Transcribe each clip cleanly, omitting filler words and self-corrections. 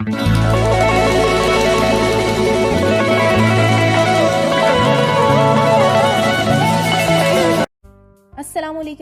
Assalamualaikum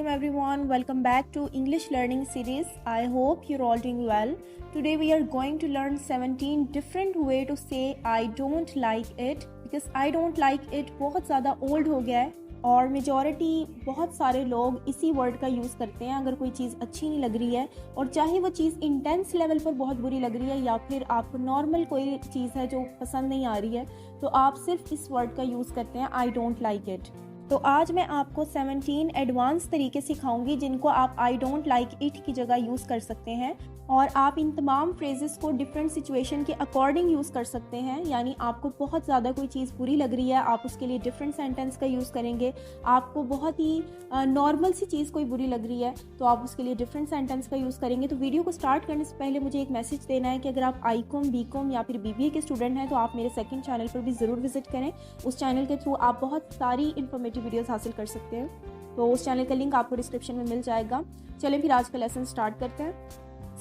everyone, welcome back to English learning series. I hope you're all doing well. Today we are going to learn 17 different way to say I don't like it, because I don't like it बहुत ज़्यादा old हो गया है और majority बहुत सारे लोग इसी वर्ड का यूज़ करते हैं अगर कोई चीज़ अच्छी नहीं लग रही है, और चाहे वो चीज़ इंटेंस लेवल पर बहुत बुरी लग रही है या फिर आपको नॉर्मल कोई चीज़ है जो पसंद नहीं आ रही है, तो आप सिर्फ इस वर्ड का यूज़ करते हैं आई डोंट लाइक इट। तो आज मैं आपको 17 एडवांस तरीके सिखाऊंगी जिनको आप आई डोंट लाइक इट की जगह यूज़ कर सकते हैं, और आप इन तमाम फ्रेजेस को डिफरेंट सिचुएशन के अकॉर्डिंग यूज़ कर सकते हैं। यानी आपको बहुत ज़्यादा कोई चीज़ बुरी लग रही है, आप उसके लिए डिफरेंट सेंटेंस का यूज़ करेंगे। आपको बहुत ही नॉर्मल सी चीज़ कोई बुरी लग रही है तो आप उसके लिए डिफरेंट सेंटेंस का यूज़ करेंगे। तो वीडियो को स्टार्ट करने से पहले मुझे एक मैसेज देना है कि अगर आप आई.कॉम, बी.कॉम या फिर BBA के स्टूडेंट हैं तो आप मेरे सेकंड चैनल पर भी ज़रूर विजिट करें। उस चैनल के थ्रू आप बहुत सारी इन्फॉर्मेटिव वीडियोज़ हासिल कर सकते हैं, तो उस चैनल का लिंक आपको डिस्क्रिप्शन में मिल जाएगा। चलें फिर आज का लेसन स्टार्ट करते हैं।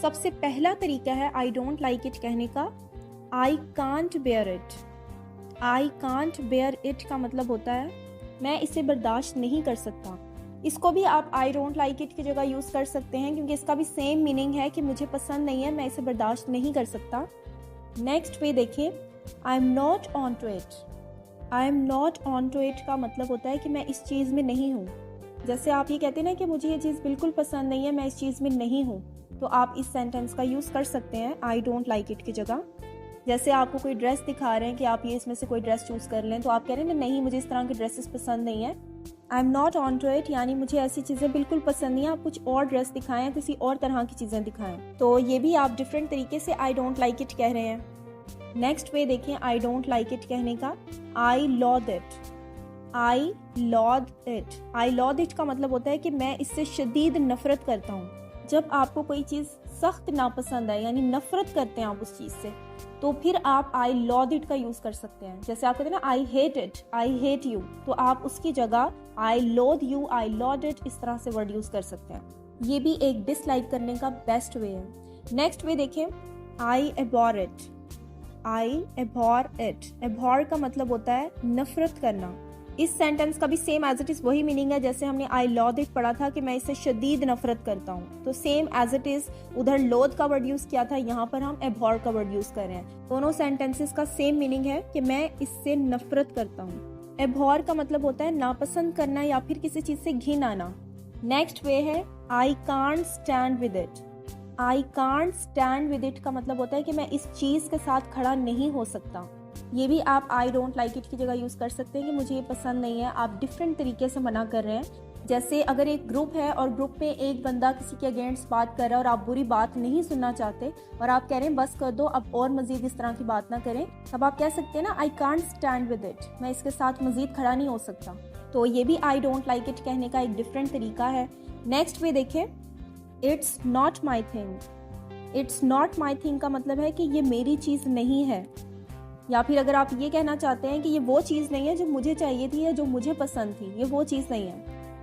सबसे पहला तरीका है आई डोंट लाइक इट कहने का, I can't bear it. I can't bear it का मतलब होता है मैं इसे बर्दाश्त नहीं कर सकता। इसको भी आप आई डोंट लाइक इट की जगह यूज़ कर सकते हैं क्योंकि इसका भी सेम मीनिंग है कि मुझे पसंद नहीं है, मैं इसे बर्दाश्त नहीं कर सकता। नेक्स्ट वे देखिए, I am not on to it. I am not on to it का मतलब होता है कि मैं इस चीज़ में नहीं हूँ। जैसे आप ये कहते हैं ना कि मुझे ये चीज़ बिल्कुल पसंद नहीं है, मैं इस चीज़ में नहीं हूँ, तो आप इस सेंटेंस का यूज़ कर सकते हैं आई डोंट लाइक इट की जगह। जैसे आपको कोई ड्रेस दिखा रहे हैं कि आप ये इसमें से कोई ड्रेस चूज़ कर लें, तो आप कह रहे हैं नहीं मुझे इस तरह की ड्रेसेस पसंद नहीं है। I am not on to it यानी मुझे ऐसी चीज़ें बिल्कुल पसंद नहीं है, आप कुछ और ड्रेस दिखाएं, किसी और तरह की चीज़ें दिखाएं। तो ये भी आप डिफरेंट तरीके से आई डोंट लाइक इट कह रहे हैं। नेक्स्ट वे देखें आई डोंट लाइक इट कहने का, I loathe it. I loathe it. I loathe it का मतलब होता है कि मैं इससे शदीद नफरत करता हूँ। जब आपको कोई चीज़ सख्त नापसंद है यानी नफरत करते हैं आप उस चीज़ से, तो फिर आप आई लॉद इट का यूज़ कर सकते हैं। जैसे आप कहते हैं ना I hate it, I hate you, तो आप उसकी जगह आई लोद यू, आई लॉड इट, इस तरह से वर्ड यूज़ कर सकते हैं। ये भी एक डिसलाइक करने का बेस्ट वे है। नेक्स्ट वे देखें, आई एबॉर इट। I एबॉर it. एबॉर का मतलब होता है नफरत करना। इस सेंटेंस का भी सेम एज इट इज़ वही मीनिंग है जैसे हमने आई लॉद इट पढ़ा था कि मैं इससे शदीद नफरत करता हूँ, तो सेम एज इट इज़ उधर लोद का वर्ड यूज़ किया था, यहाँ पर हम एबॉर का वर्ड यूज़ कर रहे हैं। दोनों सेंटेंसेस का सेम मीनिंग है कि मैं इससे नफरत करता हूँ। एबॉर का मतलब होता है नापसंद करना या फिर किसी चीज़ से घिन आना। नेक्स्ट वे है I can't stand with it. I can't stand with it का मतलब होता है कि मैं इस चीज़ के साथ खड़ा नहीं हो सकता। ये भी आप आई डोंट लाइक इट की जगह यूज़ कर सकते हैं कि मुझे ये पसंद नहीं है, आप डिफरेंट तरीके से मना कर रहे हैं। जैसे अगर एक ग्रुप है और ग्रुप में एक बंदा किसी के अगेंस्ट बात कर रहा है और आप बुरी बात नहीं सुनना चाहते और आप कह रहे हैं बस कर दो, अब और मजीद इस तरह की बात ना करें, तब आप कह सकते हैं ना I can't stand with it, मैं इसके साथ मजीद खड़ा नहीं हो सकता। तो ये भी आई डोंट लाइक इट कहने का एक डिफरेंट तरीका है। नेक्स्ट वे देखें, it's not my thing. It's not my thing का मतलब है कि ये मेरी चीज़ नहीं है, या फिर अगर आप ये कहना चाहते हैं कि ये वो चीज़ नहीं है जो मुझे चाहिए थी या जो मुझे पसंद थी, ये वो चीज़ नहीं है,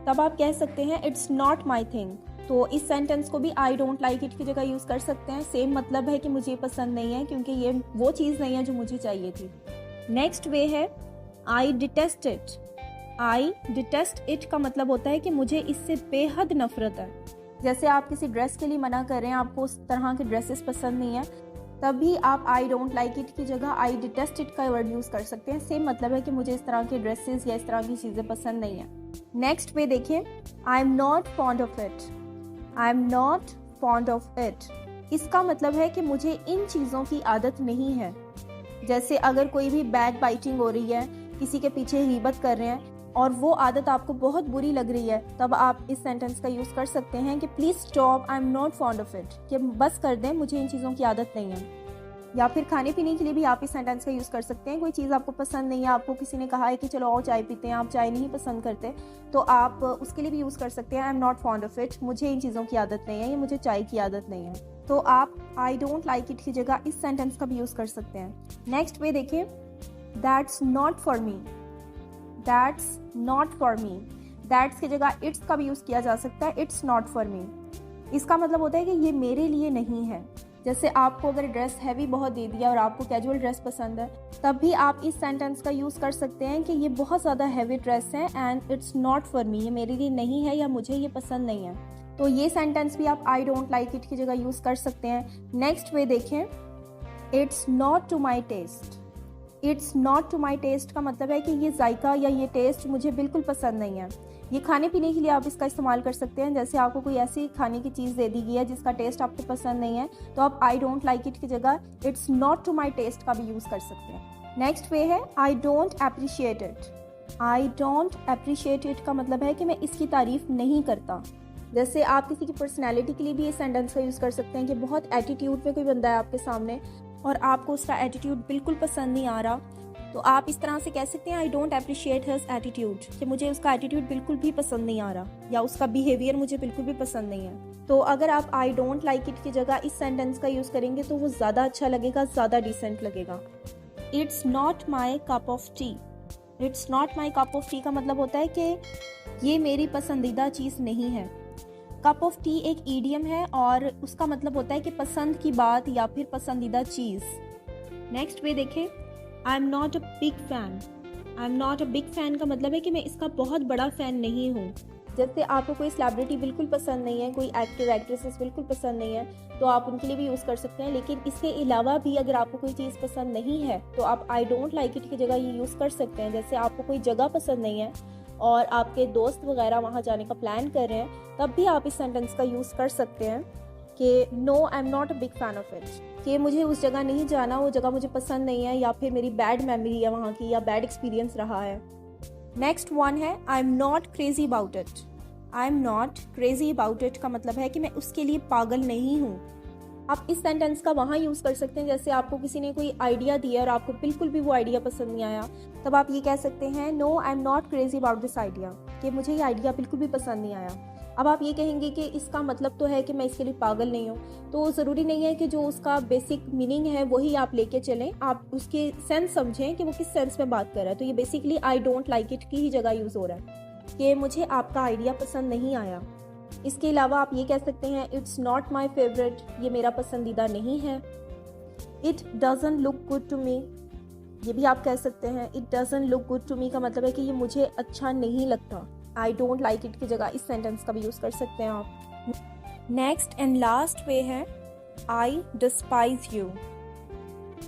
तब आप कह सकते हैं इट्स नॉट माई थिंग। तो इस सेंटेंस को भी आई डोंट लाइक इट की जगह यूज़ कर सकते हैं। सेम मतलब है कि मुझे पसंद नहीं है क्योंकि ये वो चीज़ नहीं है जो मुझे चाहिए थी। नेक्स्ट वे है I detest it. I detest it का मतलब होता है कि मुझे इससे बेहद नफरत है। जैसे आप किसी ड्रेस के लिए मना कर रहे हैं, आपको उस तरह के ड्रेसेस पसंद नहीं है, तभी आप आई डोंट लाइक इट की जगह आई डिटेस्ट इट का वर्ड यूज़ कर सकते हैं। सेम मतलब है कि मुझे इस तरह के ड्रेसेस या इस तरह की चीज़ें पसंद नहीं है। नेक्स्ट वे देखिए, I am not fond of it. I am not fond of it. इसका मतलब है कि मुझे इन चीज़ों की आदत नहीं है। जैसे अगर कोई भी बैक बाइटिंग हो रही है, किसी के पीछे गीबत कर रहे हैं और वो आदत आपको बहुत बुरी लग रही है, तब आप इस सेंटेंस का यूज़ कर सकते हैं कि please stop, I am not fond of it, कि बस कर दें, मुझे इन चीज़ों की आदत नहीं है। या फिर खाने पीने के लिए भी आप इस सेंटेंस का यूज़ कर सकते हैं। कोई चीज़ आपको पसंद नहीं है, आपको किसी ने कहा है कि चलो आओ चाय पीते हैं, आप चाय नहीं पसंद करते, तो आप उसके लिए भी यूज़ कर सकते हैं आई am not fond of it, मुझे इन चीज़ों की आदत नहीं है, ये मुझे चाय की आदत नहीं है। तो आप आई डोंट लाइक इट की जगह इस सेंटेंस का भी यूज़ कर सकते हैं। नेक्स्ट वे देखिए, that's not for me. That's not for me. That's की जगह इट्स का भी यूज़ किया जा सकता है, इट्स नॉट फॉर मी। इसका मतलब होता है कि ये मेरे लिए नहीं है। जैसे आपको अगर ड्रेस हैवी बहुत दे दिया और आपको कैजुअल ड्रेस पसंद है, तब भी आप इस सेंटेंस का यूज़ कर सकते हैं कि ये बहुत ज़्यादा हैवी ड्रेस है and it's not for me, ये मेरे लिए नहीं है या मुझे ये पसंद नहीं है। तो ये सेंटेंस भी आप आई डोंट लाइक इट की जगह यूज़ कर सकते हैं। नेक्स्ट वे देखें, it's not to my taste. It's not to my taste का मतलब है कि ये जायका या ये टेस्ट मुझे बिल्कुल पसंद नहीं है। ये खाने पीने के लिए आप इसका इस्तेमाल कर सकते हैं। जैसे आपको कोई ऐसी खाने की चीज़ दे दी गई है जिसका टेस्ट आपको पसंद नहीं है, तो आप आई डोंट लाइक इट की जगह it's not to my taste का भी यूज़ कर सकते हैं। नेक्स्ट वे है I don't appreciate it. I don't appreciate it का मतलब है कि मैं इसकी तारीफ़ नहीं करता। जैसे आप किसी की पर्सनैलिटी के लिए भी इस सेंटेंस का यूज़ कर सकते हैं कि बहुत एटीट्यूड में कोई बंदा है आपके सामने और आपको उसका एटीट्यूड बिल्कुल पसंद नहीं आ रहा, तो आप इस तरह से कह सकते हैं आई डोंट अप्रिशिएट हिज एटीट्यूड, कि मुझे उसका एटीट्यूड बिल्कुल भी पसंद नहीं आ रहा या उसका बिहेवियर मुझे बिल्कुल भी पसंद नहीं है। तो अगर आप आई डोंट लाइक इट की जगह इस सेंटेंस का यूज़ करेंगे तो वो ज़्यादा अच्छा लगेगा, ज़्यादा डिसेंट लगेगा। It's not my cup of T. It's not my cup of T का मतलब होता है कि ये मेरी पसंदीदा चीज़ नहीं है। कप ऑफ टी एक ईडियम है और उसका मतलब होता है कि पसंद की बात या फिर पसंदीदा चीज़। नेक्स्ट वे देखें, आई am not a big fan. I am not a big fan का मतलब है कि मैं इसका बहुत बड़ा फ़ैन नहीं हूँ। जैसे आपको कोई सेलिब्रिटी बिल्कुल पसंद नहीं है, कोई एक्टर एक्ट्रेसेस बिल्कुल पसंद नहीं है, तो आप उनके लिए भी यूज़ कर सकते हैं। लेकिन इसके अलावा भी अगर आपको कोई चीज़ पसंद नहीं है तो आप आई डोंट लाइक इट की जगह ये यूज़ कर सकते हैं। जैसे आपको कोई जगह पसंद नहीं है और आपके दोस्त वगैरह वहाँ जाने का प्लान कर रहे हैं, तब भी आप इस सेंटेंस का यूज़ कर सकते हैं कि no I am not a big fan of it, कि मुझे उस जगह नहीं जाना, वो जगह मुझे पसंद नहीं है या फिर मेरी बैड मेमोरी है वहाँ की या बैड एक्सपीरियंस रहा है। नेक्स्ट वन है I am not crazy about it. I am not crazy about it का मतलब है कि मैं उसके लिए पागल नहीं हूँ। आप इस सेंटेंस का वहाँ यूज़ कर सकते हैं जैसे आपको किसी ने कोई आइडिया दिया और आपको बिल्कुल भी वो आइडिया पसंद नहीं आया, तब आप ये कह सकते हैं no I am not crazy about this idea, कि मुझे ये आइडिया बिल्कुल भी पसंद नहीं आया। अब आप ये कहेंगे कि इसका मतलब तो है कि मैं इसके लिए पागल नहीं हूँ, तो ज़रूरी नहीं है कि जो उसका बेसिक मीनिंग है वही आप लेके चलें, आप उसके सेंस समझें कि वो किस सेंस में बात कर रहा है। तो ये basically I don't like it की ही जगह यूज़ हो रहा है कि मुझे आपका आइडिया पसंद नहीं आया। इसके अलावा आप ये कह सकते हैं इट्स नॉट माई फेवरेट, ये मेरा पसंदीदा नहीं है। It doesn't look good to me, ये भी आप कह सकते हैं। It doesn't look good to me का मतलब है कि ये मुझे अच्छा नहीं लगता। आई डोंट लाइक इट की जगह इस सेंटेंस का भी यूज़ कर सकते हैं आप। नेक्स्ट एंड लास्ट वे है I despise you.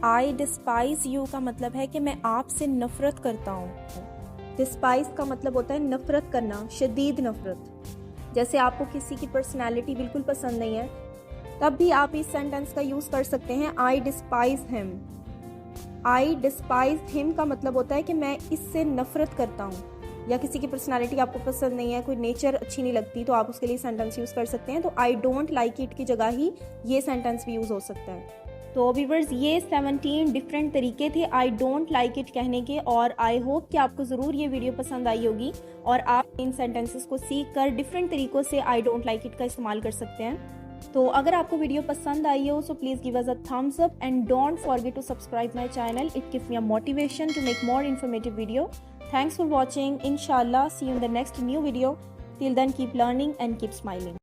I despise you का मतलब है कि मैं आपसे नफरत करता हूँ। डिस्पाइज का मतलब होता है नफरत करना, शदीद नफरत। जैसे आपको किसी की पर्सनैलिटी बिल्कुल पसंद नहीं है, तब भी आप इस सेंटेंस का यूज़ कर सकते हैं आई डिस्पाइज हिम। आई डिस्पाइज हिम का मतलब होता है कि मैं इससे नफरत करता हूँ, या किसी की पर्सनैलिटी आपको पसंद नहीं है, कोई नेचर अच्छी नहीं लगती, तो आप उसके लिए सेंटेंस यूज़ कर सकते हैं। तो आई डोंट लाइक इट की जगह ही ये सेंटेंस भी यूज़ हो सकता है। तो व्यूअर्स, ये 17 डिफरेंट तरीके थे आई डोंट लाइक इट कहने के, और आई होप कि आपको ज़रूर ये वीडियो पसंद आई होगी और आप इन सेंटेंसेस को सीख कर डिफरेंट तरीक़ों से आई डोंट लाइक इट का इस्तेमाल कर सकते हैं। तो अगर आपको वीडियो पसंद आई हो so please give us a thumbs up and don't forget to subscribe my channel. It gives me a motivation to make more informative video. Thanks for watching. Inshallah, see you in the next new video. Till then, keep learning and keep smiling.